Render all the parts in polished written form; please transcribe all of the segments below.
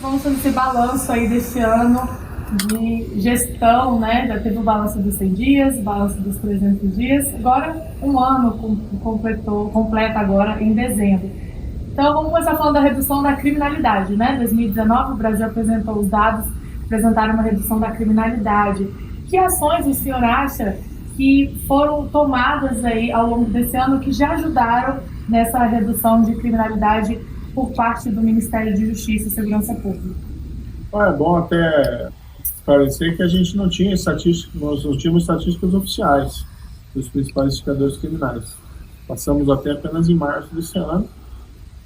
vamos fazer esse balanço aí deste ano de gestão, né? Já teve o balanço dos 100 dias, o balanço dos 300 dias, agora um ano completa agora em dezembro. Então vamos começar falando da redução da criminalidade, né? Em 2019 o Brasil apresentou os dados, apresentaram uma redução da criminalidade. Que ações o senhor acha que foram tomadas aí ao longo desse ano que já ajudaram nessa redução de criminalidade por parte do Ministério de Justiça e Segurança Pública? É bom até esclarecer que a gente não tinha nós não tínhamos estatísticas oficiais dos principais indicadores criminais. Passamos até apenas em março desse ano,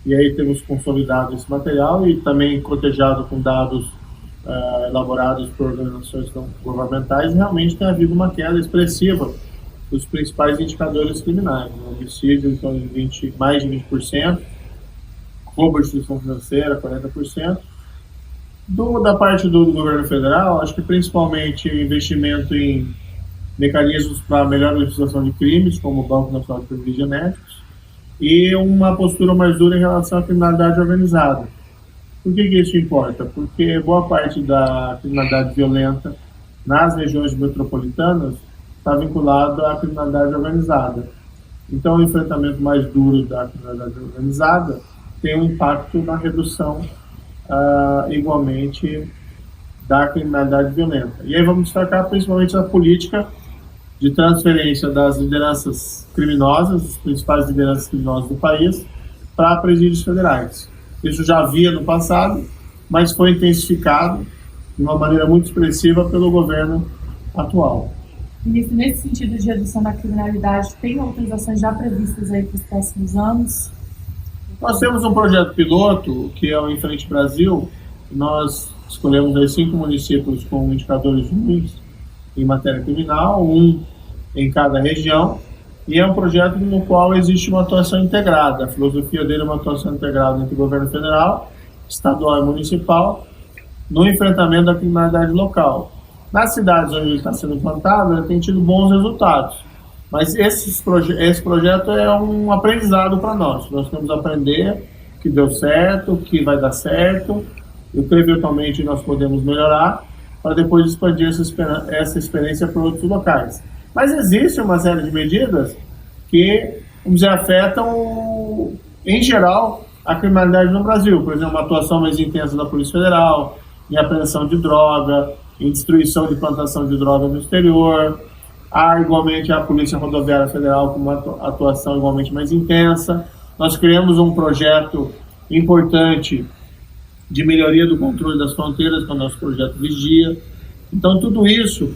e aí temos consolidado esse material e também cotejado com dados elaborados por organizações não governamentais. Realmente tem havido uma queda expressiva dos principais indicadores criminais. Homicídio em torno de mais de 20%, roubo de instituição financeira, 40%. Da parte do governo federal, acho que principalmente investimento em mecanismos para melhor legislação de crimes, como o Banco Nacional de Perfis Genéticos, e uma postura mais dura em relação à criminalidade organizada. Por que isso importa? Porque boa parte da criminalidade violenta nas regiões metropolitanas está vinculada à criminalidade organizada. Então, o enfrentamento mais duro da criminalidade organizada tem um impacto na redução igualmente da criminalidade violenta. E aí vamos destacar principalmente a política de transferência das lideranças criminosas, as principais lideranças criminosas do país, para presídios federais. Isso já havia no passado, mas foi intensificado de uma maneira muito expressiva pelo governo atual. Ministro, nesse sentido de redução da criminalidade, tem outras ações já previstas aí para os próximos anos? Nós temos um projeto piloto, que é o Em Frente Brasil. Nós escolhemos aí 5 municípios com indicadores ruins em matéria criminal, um em cada região, e é um projeto no qual existe uma atuação integrada. A filosofia dele é uma atuação integrada entre o governo federal, estadual e municipal, no enfrentamento da criminalidade local. Nas cidades onde ele está sendo implantado, ele tem tido bons resultados. Mas esse projeto é um aprendizado para nós. Nós temos que aprender que deu certo, que vai dar certo, e que eventualmente nós podemos melhorar, para depois expandir essa experiência para outros locais. Mas existe uma série de medidas que, vamos dizer, afetam, em geral, a criminalidade no Brasil. Por exemplo, uma atuação mais intensa da Polícia Federal, em apreensão de droga, em destruição de plantação de droga no exterior. Há igualmente a Polícia Rodoviária Federal com uma atuação igualmente mais intensa. Nós criamos um projeto importante de melhoria do controle das fronteiras, com o nosso projeto Vigia. Então, tudo isso,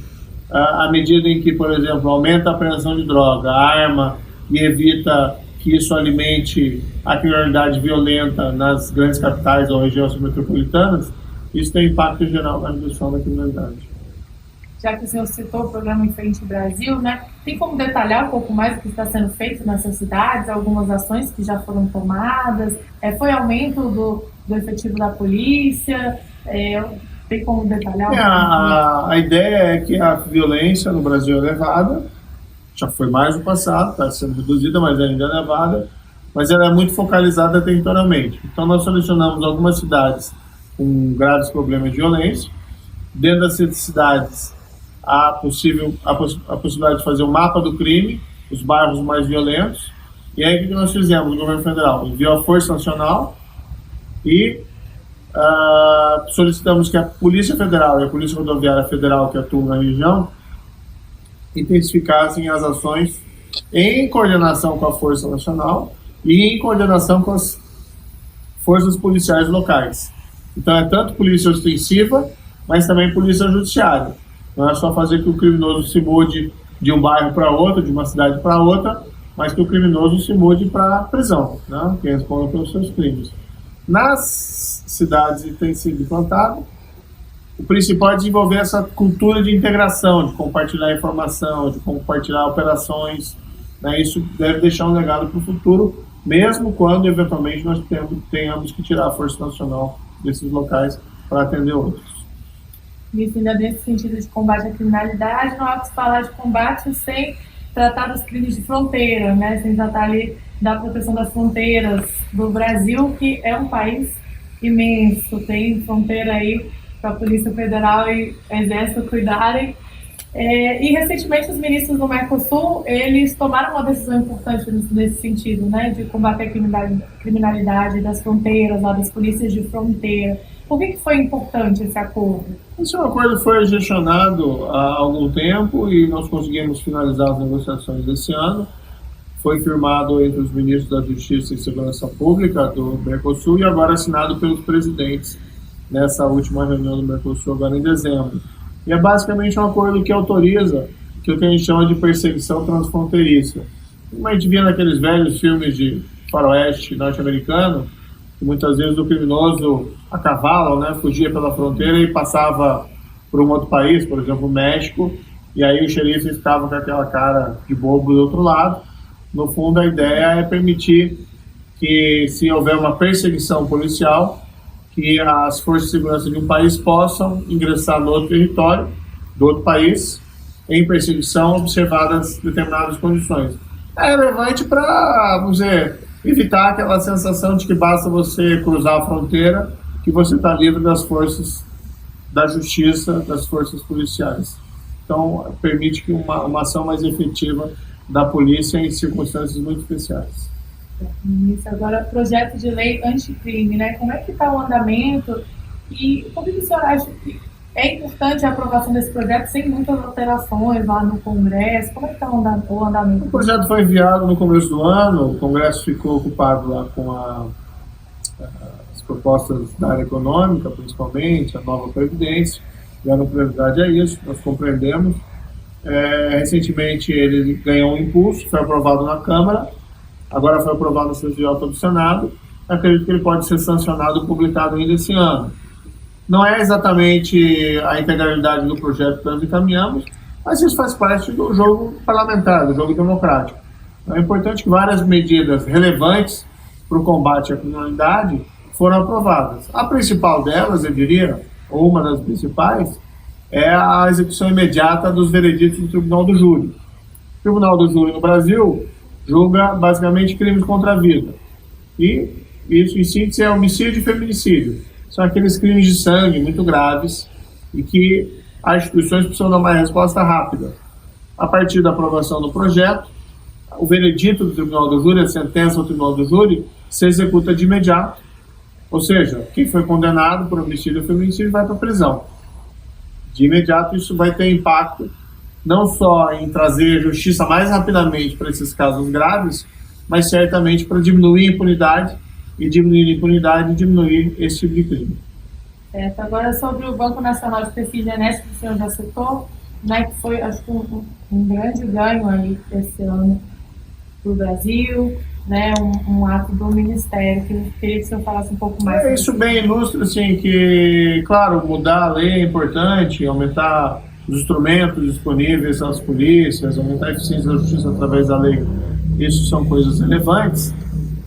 à medida em que, por exemplo, aumenta a apreensão de droga, arma, e evita que isso alimente a criminalidade violenta nas grandes capitais ou regiões metropolitanas, isso tem impacto geral na redução da criminalidade. Já que o senhor citou o programa Em Frente Brasil, né? Tem como detalhar um pouco mais o que está sendo feito nessas cidades, algumas ações que já foram tomadas? Foi aumento do efetivo da polícia? Tem como detalhar? A ideia é que a violência no Brasil é elevada, já foi mais no passado, está sendo reduzida, mas ainda é elevada, mas ela é muito focalizada territorialmente. Então nós selecionamos algumas cidades com graves problemas de violência. Dentro dessas cidades, há a possibilidade de fazer um mapa do crime, os bairros mais violentos. E aí o que nós fizemos? O governo federal enviou a Força Nacional e solicitamos que a Polícia Federal e a Polícia Rodoviária Federal, que atuam na região, intensificassem as ações em coordenação com a Força Nacional e em coordenação com as forças policiais locais. Então é tanto polícia ostensiva, mas também polícia judiciária. Não é só fazer que o criminoso se mude de um bairro para outro, de uma cidade para outra, mas que o criminoso se mude para a prisão, né? Que responda pelos seus crimes. Nas cidades que tem sido implantado, o principal é desenvolver essa cultura de integração, de compartilhar informação, de compartilhar operações, né? Isso deve deixar um legado para o futuro, mesmo quando eventualmente nós tenhamos que tirar a Força Nacional desses locais para atender outros. Isso, ainda nesse sentido de combate à criminalidade, não há que se falar de combate sem tratar dos crimes de fronteira, né? Sem tratar ali da proteção das fronteiras do Brasil, que é um país imenso, tem fronteira aí para a Polícia Federal e Exército cuidarem. E recentemente os ministros do Mercosul, eles tomaram uma decisão importante nesse sentido, né, de combater a criminalidade das fronteiras, lá das polícias de fronteira. Por que foi importante esse acordo? Esse acordo foi gestionado há algum tempo e nós conseguimos finalizar as negociações desse ano. Foi firmado entre os ministros da Justiça e Segurança Pública do Mercosul e agora assinado pelos presidentes nessa última reunião do Mercosul, agora em dezembro. E é basicamente um acordo que autoriza o que a gente chama de perseguição transfronteiriça. Como a gente via naqueles velhos filmes de faroeste norte-americano, que muitas vezes o criminoso a cavalo, né, fugia pela fronteira e passava por um outro país, por exemplo, o México, e aí o xerife ficava com aquela cara de bobo do outro lado. No fundo, a ideia é permitir que, se houver uma perseguição policial, que as forças de segurança de um país possam ingressar no outro território do outro país em perseguição, observadas determinadas condições. É relevante para, vamos dizer, evitar aquela sensação de que basta você cruzar a fronteira que você está livre das forças da justiça, das forças policiais. Então, permite que uma ação mais efetiva da polícia em circunstâncias muito especiais. Isso, agora, projeto de lei anticrime, né? Como é que está o andamento e por que o senhor acha que é importante a aprovação desse projeto sem muitas alterações lá no Congresso? Como é que está o andamento? O projeto foi enviado no começo do ano, o Congresso ficou ocupado lá com as propostas da área econômica, principalmente, a nova Previdência, deram prioridade a isso, nós compreendemos. Recentemente ele ganhou um impulso, foi aprovado na Câmara, agora foi aprovado no CCJ do Senado. Acredito que ele pode ser sancionado e publicado ainda esse ano. Não é exatamente a integralidade do projeto que nós encaminhamos, mas isso faz parte do jogo parlamentar, do jogo democrático. É importante que várias medidas relevantes para o combate à criminalidade foram aprovadas. A principal delas, eu diria, ou uma das principais, é a execução imediata dos vereditos do Tribunal do Júri. O Tribunal do Júri no Brasil julga basicamente crimes contra a vida. E isso, em síntese, é homicídio e feminicídio. São aqueles crimes de sangue muito graves e que as instituições precisam dar uma resposta rápida. A partir da aprovação do projeto, o veredito do Tribunal do Júri, a sentença do Tribunal do Júri, se executa de imediato. Ou seja, quem foi condenado por homicídio ou feminicídio vai para a prisão. De imediato, isso vai ter impacto não só em trazer justiça mais rapidamente para esses casos graves, mas certamente para diminuir a impunidade, e diminuir a impunidade e diminuir esse tipo de crime. Certo. Agora, sobre o Banco Nacional de Perfil Genético, que o senhor já citou, né, que foi, acho que um grande ganho aí esse ano para o Brasil, né, um ato do Ministério, que eu queria que o senhor falasse um pouco mais. Isso bem ilustra, assim, que, claro, mudar a lei é importante, aumentar os instrumentos disponíveis às polícias, aumentar a eficiência da justiça através da lei, isso são coisas relevantes,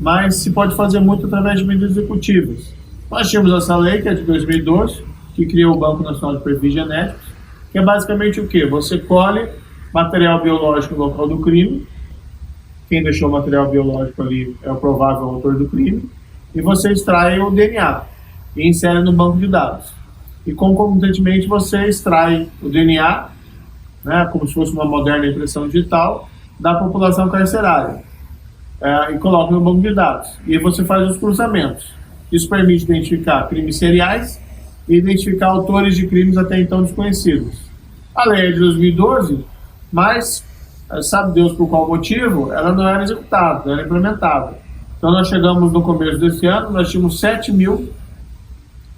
mas se pode fazer muito através de medidas executivas. Nós tínhamos essa lei, que é de 2012, que criou o Banco Nacional de Perfis Genéticos, que é basicamente o quê? Você colhe material biológico no local do crime, quem deixou o material biológico ali é o provável autor do crime, e você extrai o DNA e insere no banco de dados. E concomitantemente você extrai o DNA, né, como se fosse uma moderna impressão digital, da população carcerária. E coloca no banco de dados. E você faz os cruzamentos. Isso permite identificar crimes seriais e identificar autores de crimes até então desconhecidos. A lei é de 2012, mas sabe Deus por qual motivo, ela não era executada, não era implementada. Então nós chegamos no começo desse ano, nós tínhamos 7 mil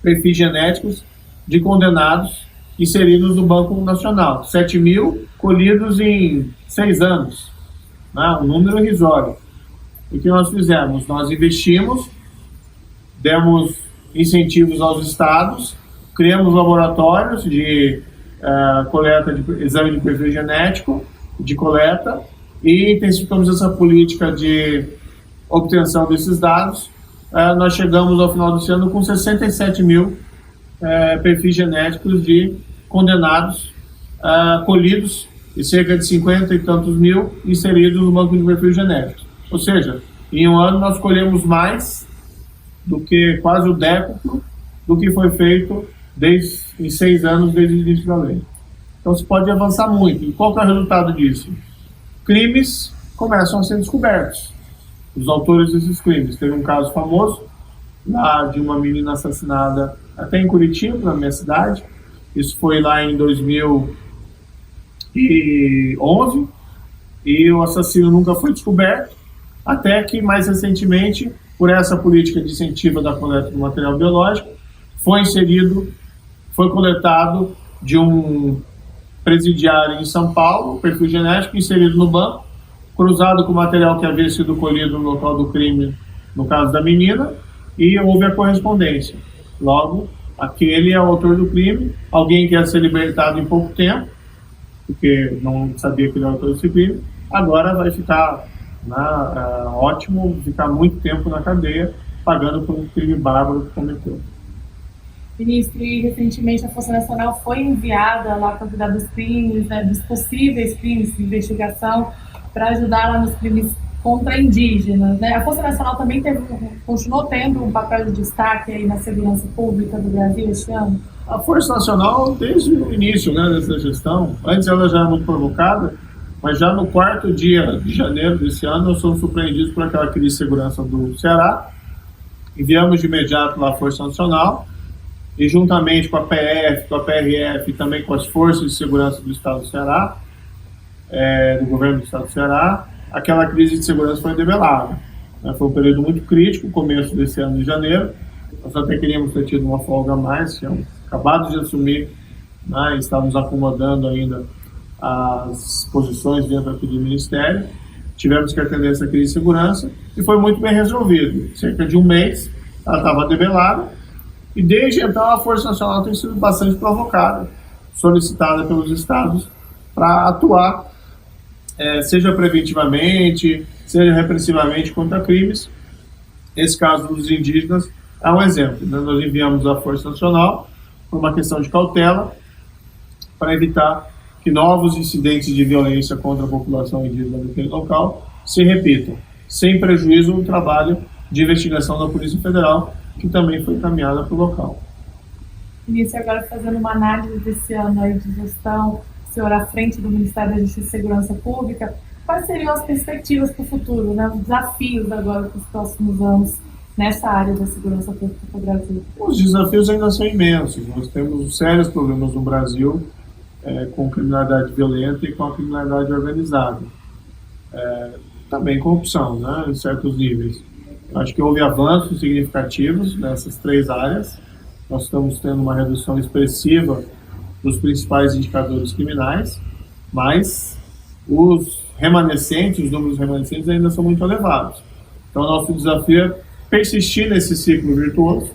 perfis genéticos de condenados inseridos no Banco Nacional. 7 mil colhidos em 6 anos. Né? Um número irrisório. O que nós fizemos? Nós investimos, demos incentivos aos estados, criamos laboratórios de coleta de exame de perfil genético, de coleta, e intensificamos essa política de obtenção desses dados. Nós chegamos ao final desse ano com 67 mil perfis genéticos de condenados colhidos e cerca de 50 e tantos mil inseridos no banco de perfil genético. Ou seja, em um ano nós colhemos mais do que quase o décuplo do que foi feito em 6 anos desde o início da lei. Então se pode avançar muito. E qual que é o resultado disso? Crimes começam a ser descobertos. Os autores desses crimes. Teve um caso famoso lá de uma menina assassinada até em Curitiba, na minha cidade. Isso foi lá em 2011 e o assassino nunca foi descoberto, até que mais recentemente, por essa política de incentivo da coleta do material biológico, foi coletado de um presidiário em São Paulo, perfil genético, inserido no banco, cruzado com o material que havia sido colhido no local do crime, no caso da menina, e houve a correspondência. Logo, aquele é o autor do crime, alguém que ia ser libertado em pouco tempo, porque não sabia que ele era o autor desse crime, agora vai ficar ótimo, ficar muito tempo na cadeia, pagando por um crime bárbaro que cometeu. Ministro, e recentemente a Força Nacional foi enviada lá para cuidar dos crimes, dos possíveis crimes de investigação, para ajudar lá nos crimes contra indígenas, A Força Nacional também continuou tendo um papel de destaque aí na segurança pública do Brasil este ano? A Força Nacional, desde o início dessa gestão, antes ela já era muito provocada, mas já no 4º dia de janeiro desse ano, nós fomos surpreendidos por aquela crise de segurança do Ceará. Enviamos de imediato lá a Força Nacional, e juntamente com a PF, com a PRF e também com as forças de segurança do Estado do Ceará, do governo do Estado do Ceará, aquela crise de segurança foi debelada. Foi um período muito crítico, o começo desse ano de janeiro. Nós até queríamos ter tido uma folga a mais, tínhamos acabado de assumir, e estávamos acomodando ainda as posições dentro aqui do Ministério. Tivemos que atender essa crise de segurança e foi muito bem resolvido. Cerca de um mês ela estava debelada e desde então a Força Nacional tem sido bastante provocada, solicitada pelos estados para atuar, seja preventivamente, seja repressivamente contra crimes. Esse caso dos indígenas é um exemplo. Nós enviamos a Força Nacional por uma questão de cautela para evitar que novos incidentes de violência contra a população indígena daquele local se repitam, sem prejuízo do trabalho de investigação da Polícia Federal, que também foi encaminhada para o local. Ministro, agora fazendo uma análise desse ano aí de gestão, o senhor à frente do Ministério da Justiça e Segurança Pública, quais seriam as perspectivas para o futuro, os desafios agora para os próximos anos nessa área da segurança pública do Brasil? Os desafios ainda são imensos. Nós temos sérios problemas no Brasil com criminalidade violenta e com a criminalidade organizada. Também corrupção, em certos níveis. Acho que houve avanços significativos nessas 3 áreas. Nós estamos tendo uma redução expressiva dos principais indicadores criminais, mas os números remanescentes ainda são muito elevados. Então, nosso desafio é persistir nesse ciclo virtuoso.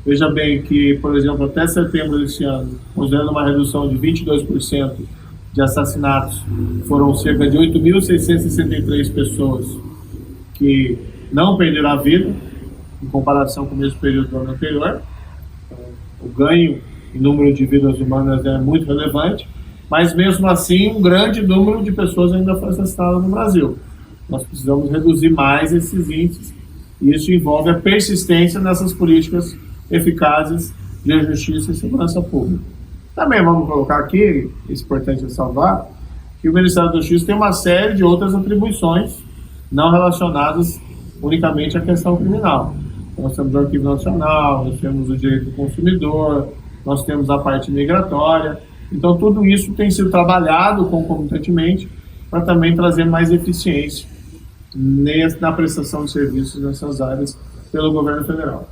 Veja bem que, por exemplo, até setembro desse ano, considerando uma redução de 22% de assassinatos, foram cerca de 8.663 pessoas que não perderam a vida, em comparação com o mesmo período do ano anterior. Então, o ganho em número de vidas humanas é muito relevante, mas mesmo assim um grande número de pessoas ainda foi assassinada no Brasil. Nós precisamos reduzir mais esses índices, e isso envolve a persistência nessas políticas eficazes de justiça e segurança pública. Também vamos colocar aqui, é importante ressalvar, que o Ministério da Justiça tem uma série de outras atribuições não relacionadas unicamente à questão criminal. Nós temos o Arquivo Nacional, nós temos o direito do consumidor, nós temos a parte migratória. Então, tudo isso tem sido trabalhado concomitantemente para também trazer mais eficiência na prestação de serviços nessas áreas pelo governo federal.